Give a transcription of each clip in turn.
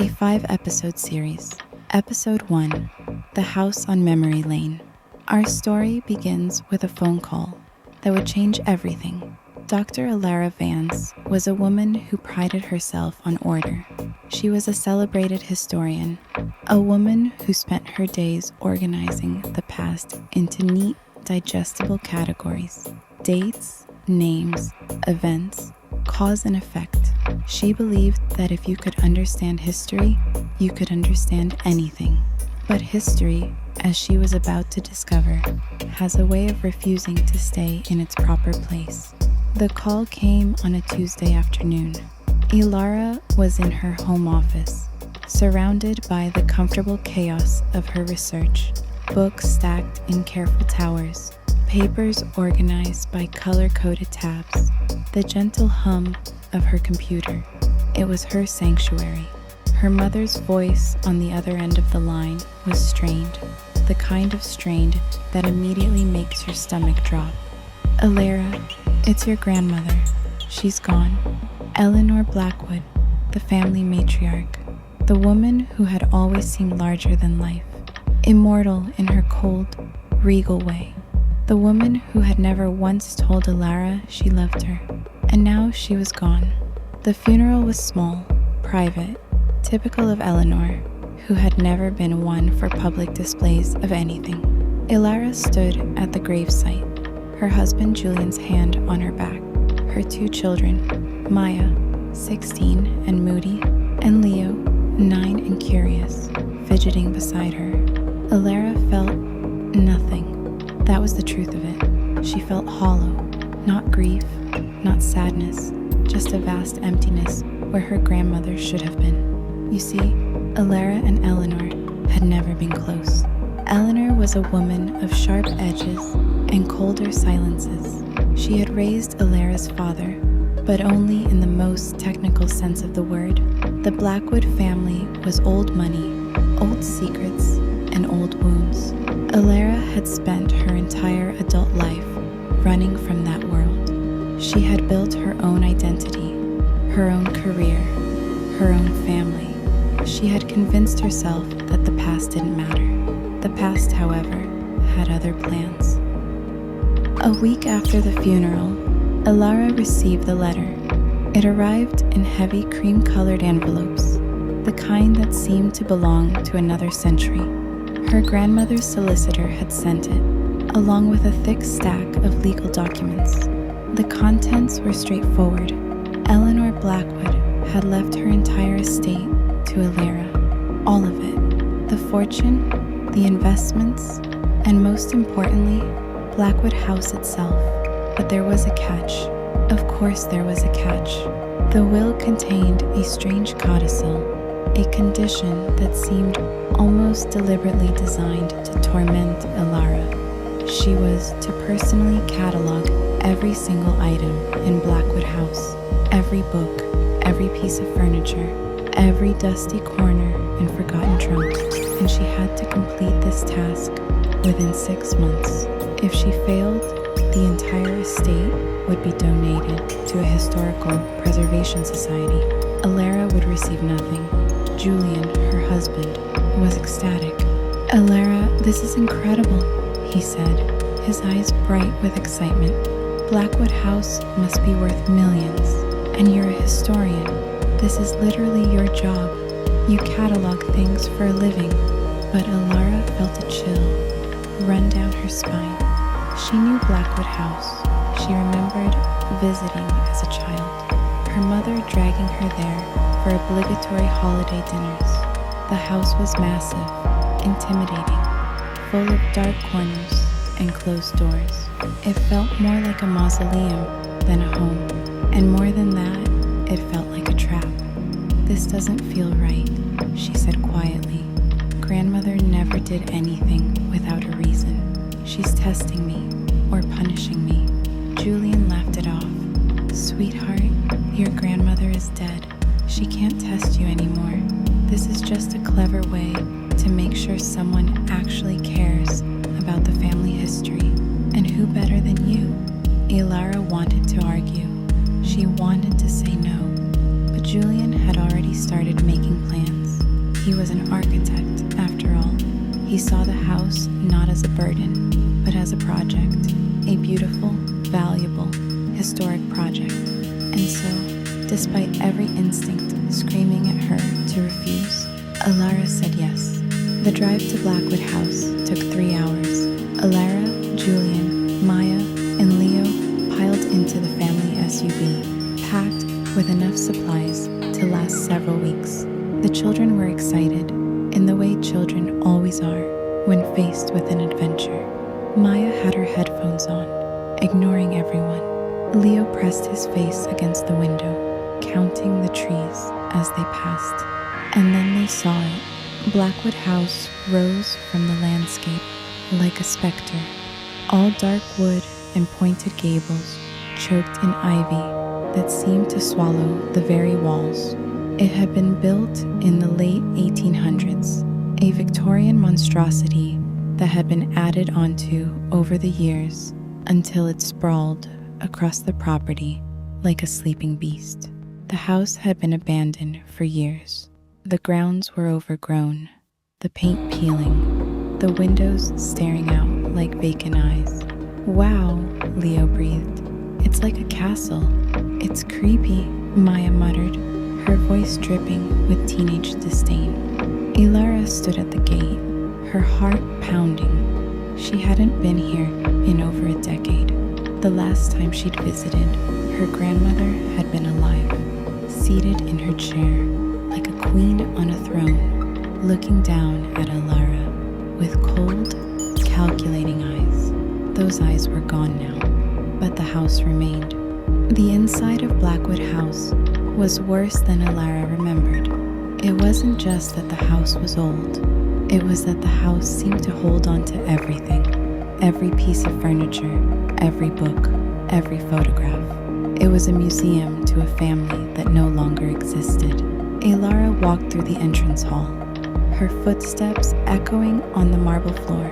a 5-episode series. Episode 1, The House on Memory Lane. Our story begins with a phone call that would change everything. Dr. Alara Vance was a woman who prided herself on order. She was a celebrated historian, a woman who spent her days organizing the past into neat, digestible categories: dates, names, events, cause and effect. She believed that if you could understand history, you could understand anything. But history, as she was about to discover, has a way of refusing to stay in its proper place. The call came on a Tuesday afternoon. Alara was in her home office, surrounded by the comfortable chaos of her research, books stacked in careful towers, papers organized by color-coded tabs, the gentle hum of her computer. It was her sanctuary. Her mother's voice on the other end of the line was strained, the kind of strained that immediately makes your stomach drop. "Alara, it's your grandmother. She's gone." Eleanor Blackwood, the family matriarch, the woman who had always seemed larger than life, immortal in her cold, regal way. The woman who had never once told Alara she loved her, and now she was gone. The funeral was small, private, typical of Eleanor, who had never been one for public displays of anything. Alara stood at the gravesite, her husband Julian's hand on her back, her 2 children, Maya, 16 and moody, and Leo, 9 and curious, fidgeting beside her. Alara felt nothing. That was the truth of it. She felt hollow, not grief, not sadness, just a vast emptiness where her grandmother should have been. You see, Alara and Eleanor had never been close. Eleanor was a woman of sharp edges and colder silences. She had raised Alara's father, but only in the most technical sense of the word. The Blackwood family was old money, old secrets, and old wounds. Alara had spent her entire adult life running from that world. She had built her own identity, her own career, her own family. She had convinced herself that the past didn't matter. The past, however, had other plans. A week after the funeral, Alara received the letter. It arrived in heavy cream-colored envelopes, the kind that seemed to belong to another century. Her grandmother's solicitor had sent it, along with a thick stack of legal documents. The contents were straightforward. Eleanor Blackwood had left her entire estate to Alara, all of it. The fortune, the investments, and most importantly, Blackwood House itself. But there was a catch. Of course there was a catch. The will contained a strange codicil, a condition that seemed almost deliberately designed to torment Alara. She was to personally catalog every single item in Blackwood House, every book, every piece of furniture, every dusty corner and forgotten trunk, and she had to complete this task within 6 months. If she failed, the entire estate would be donated to a historical preservation society. Alara would receive nothing. Julian, her husband, was ecstatic. "Alara, this is incredible," he said, his eyes bright with excitement. "Blackwood House must be worth millions, and you're a historian. This is literally your job. You catalog things for a living." But Alara felt a chill run down her spine. She knew Blackwood House. She remembered visiting as a child, her mother dragging her there for obligatory holiday dinners. The house was massive, intimidating, full of dark corners and closed doors. It felt more like a mausoleum than a home, and more than that, it felt like a trap. "This doesn't feel right," she said quietly. "Grandmother never did anything without a reason. She's testing me or punishing me." Julian laughed it off. "Sweetheart, your grandmother is dead. She can't test you anymore. This is just a clever way to make sure someone actually cares about the family history. And who better than you?" Alara wanted to argue. She wanted to say no, but Julian had already started making plans. He was an architect, after all. He saw the house not as a burden, but as a project, a beautiful, valuable, historic project. And so, despite every instinct screaming at her to refuse, Alara said yes. The drive to Blackwood House took 3 hours. Alara, Julian, Maya, and Leo piled into the family SUV, packed with enough supplies to last several weeks. The children were excited, in the way children always are when faced with an adventure. Maya had her headphones on, ignoring everyone. Leo pressed his face against the window, counting the trees as they passed. And then they saw it. Blackwood House rose from the landscape like a specter, all dark wood and pointed gables, choked in ivy that seemed to swallow the very walls. It had been built in the late 1800s, a Victorian monstrosity that had been added onto over the years until it sprawled across the property like a sleeping beast. The house had been abandoned for years. The grounds were overgrown, the paint peeling, the windows staring out like vacant eyes. "Wow," Leo breathed. "It's like a castle." "It's creepy," Maya muttered, her voice dripping with teenage disdain. Alara stood at the gate, her heart pounding. She hadn't been here in over a decade. The last time she'd visited, her grandmother had been alive, seated in her chair like a queen on a throne, looking down at Alara with cold, calculating eyes. Those eyes were gone now, but the house remained. The inside of Blackwood House was worse than Alara remembered. It wasn't just that the house was old. It was that the house seemed to hold on to everything. Every piece of furniture, every book, every photograph. It was a museum to a family that no longer existed. Alara walked through the entrance hall, her footsteps echoing on the marble floor.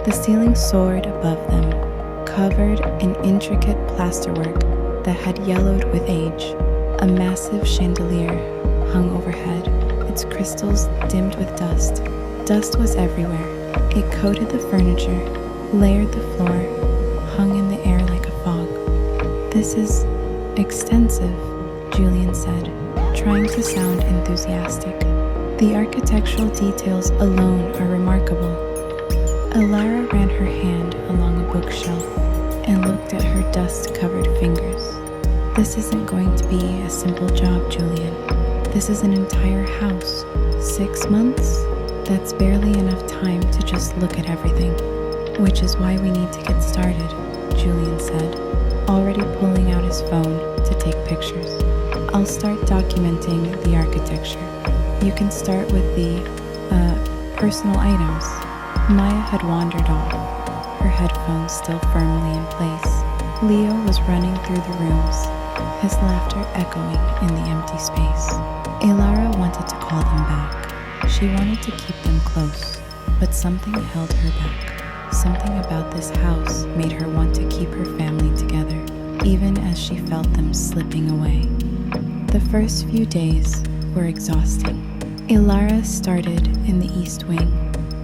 The ceiling soared above them, covered in intricate plasterwork that had yellowed with age. A massive chandelier hung overhead, its crystals dimmed with dust. Dust was everywhere. It coated the furniture, layered the floor, hung in the air like a fog. "This is extensive," Julian said, trying to sound enthusiastic. "The architectural details alone are remarkable." Alara ran her hand along a bookshelf and looked at her dust-covered fingers. "This isn't going to be a simple job, Julian. This is an entire house. 6 months? That's barely enough time to just look at everything. Which is why we need to get started," Julian said, already pulling out his phone to take pictures. "I'll start documenting the architecture. You can start with the, personal items." Maya had wandered off, her headphones still firmly in place. Leo was running through the rooms, his laughter echoing in the empty space. Alara wanted to call them back. She wanted to keep them close, but something held her back. Something about this house made her want to keep her family together, even as she felt them slipping away. The first few days were exhausting. Alara started in the East Wing,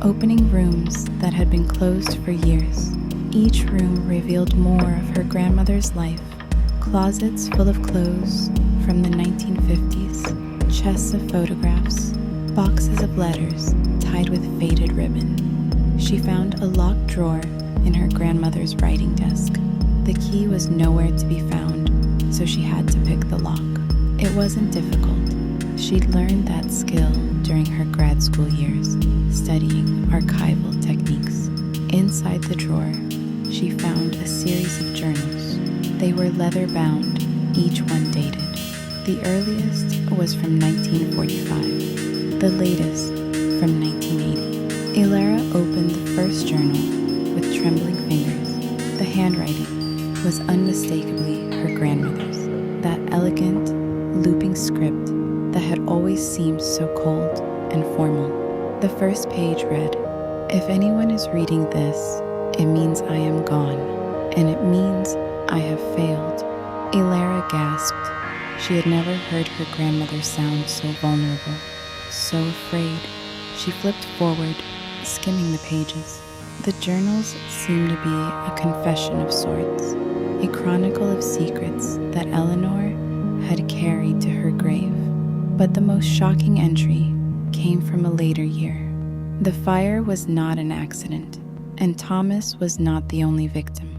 opening rooms that had been closed for years. Each room revealed more of her grandmother's life. Closets full of clothes from the 1950s, chests of photographs, boxes of letters tied with faded ribbon. She found a locked drawer in her grandmother's writing desk. The key was nowhere to be found, so she had to pick the lock. It wasn't difficult. She'd learned that skill during her grad school years, studying archival techniques. Inside the drawer, she found a series of journals. They were leather-bound, each one dated. The earliest was from 1945, the latest from 1980. Alara opened the first journal with trembling fingers. The handwriting was unmistakably her grandmother's, that elegant, looping script that had always seemed so cold and formal. The first page read, "If anyone is reading this, it means I am gone, and it means I have failed." Alara gasped. She had never heard her grandmother sound so vulnerable. so afraid. She flipped forward, skimming the pages. The journals seemed to be a confession of sorts, a chronicle of secrets that Eleanor had carried to her grave. But the most shocking entry came from a later year. The fire was not an accident, and Thomas was not the only victim.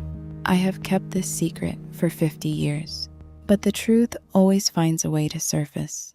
I have kept this secret for 50 years, but the truth always finds a way to surface.